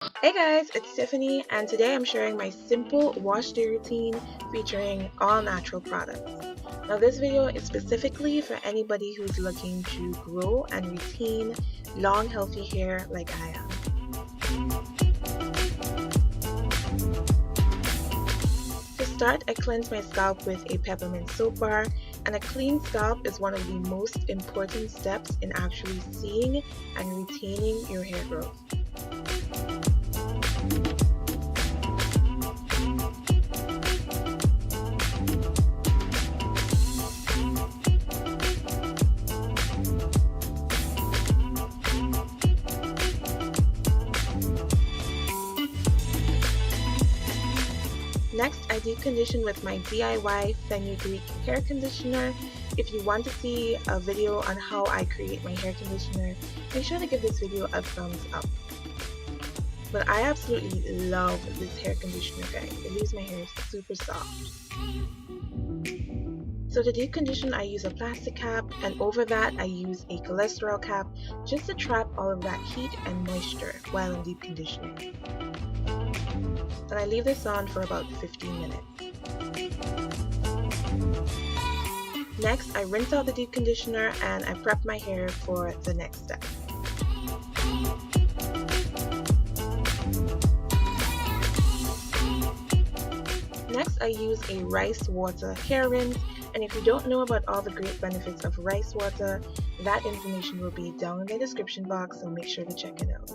Hey guys, it's Tiffany, and today I'm sharing my simple wash day routine featuring all natural products. Now, this video is specifically for anybody who's looking to grow and retain long, healthy hair like I am. To start, I cleanse my scalp with a peppermint soap bar, and a clean scalp is one of the most important steps in actually seeing and retaining your hair growth. Next, I deep condition with my DIY Fenugreek hair conditioner. If you want to see a video on how I create my hair conditioner, make sure to give this video a thumbs up. But I absolutely love this hair conditioner, guys. It leaves my hair super soft. So to deep condition, I use a plastic cap, and over that I use a cholesterol cap just to trap all of that heat and moisture while I'm deep conditioning. And I leave this on for about 15 minutes. Next, I rinse out the deep conditioner and I prep my hair for the next step. Next, I use a rice water hair rinse, and if you don't know about all the great benefits of rice water, that information will be down in the description box, so make sure to check it out.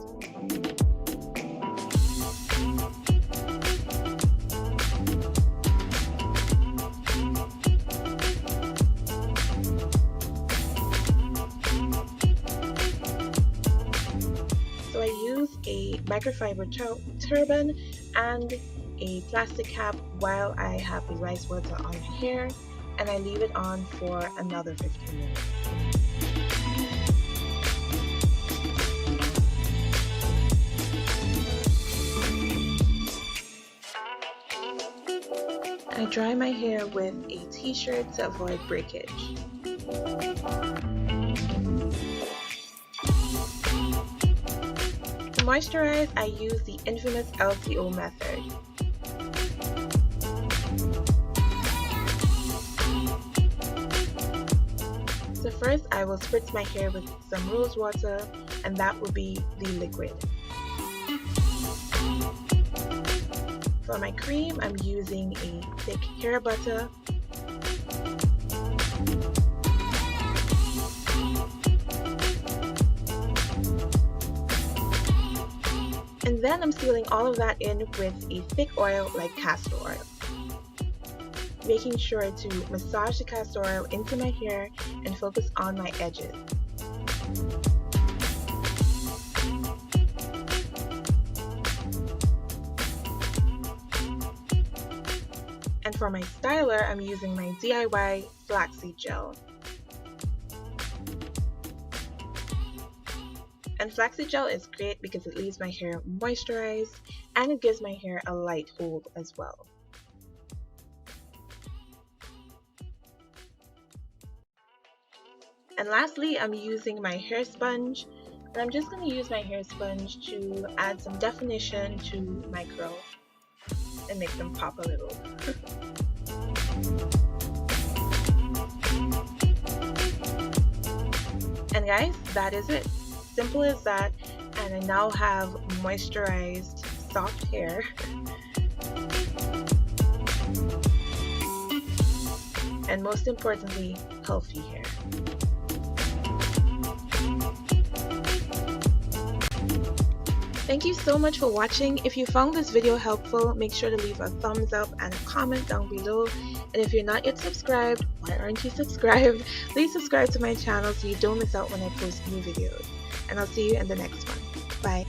So I use a microfiber turban and a plastic cap while I have the rice water on my hair, and I leave it on for another 15 minutes. I dry my hair with a t-shirt to avoid breakage. To moisturize, I use the infamous LTO method. So first, I will spritz my hair with some rose water, and that will be the liquid. For my cream, I'm using a thick hair butter. And then I'm sealing all of that in with a thick oil like castor oil. Making sure to massage the castor oil into my hair and focus on my edges. And for my styler, I'm using my DIY flaxseed gel. And flaxseed gel is great because it leaves my hair moisturized and it gives my hair a light hold as well. And lastly, I'm using my hair sponge, and I'm just going to use my hair sponge to add some definition to my curls and make them pop a little. And guys, that is it. Simple as that, and I now have moisturized soft hair. And most importantly, healthy hair. Thank you so much for watching. If you found this video helpful, make sure to leave a thumbs up and a comment down below. And if you're not yet subscribed, why aren't you subscribed? Please subscribe to my channel so you don't miss out when I post new videos. And I'll see you in the next one. Bye.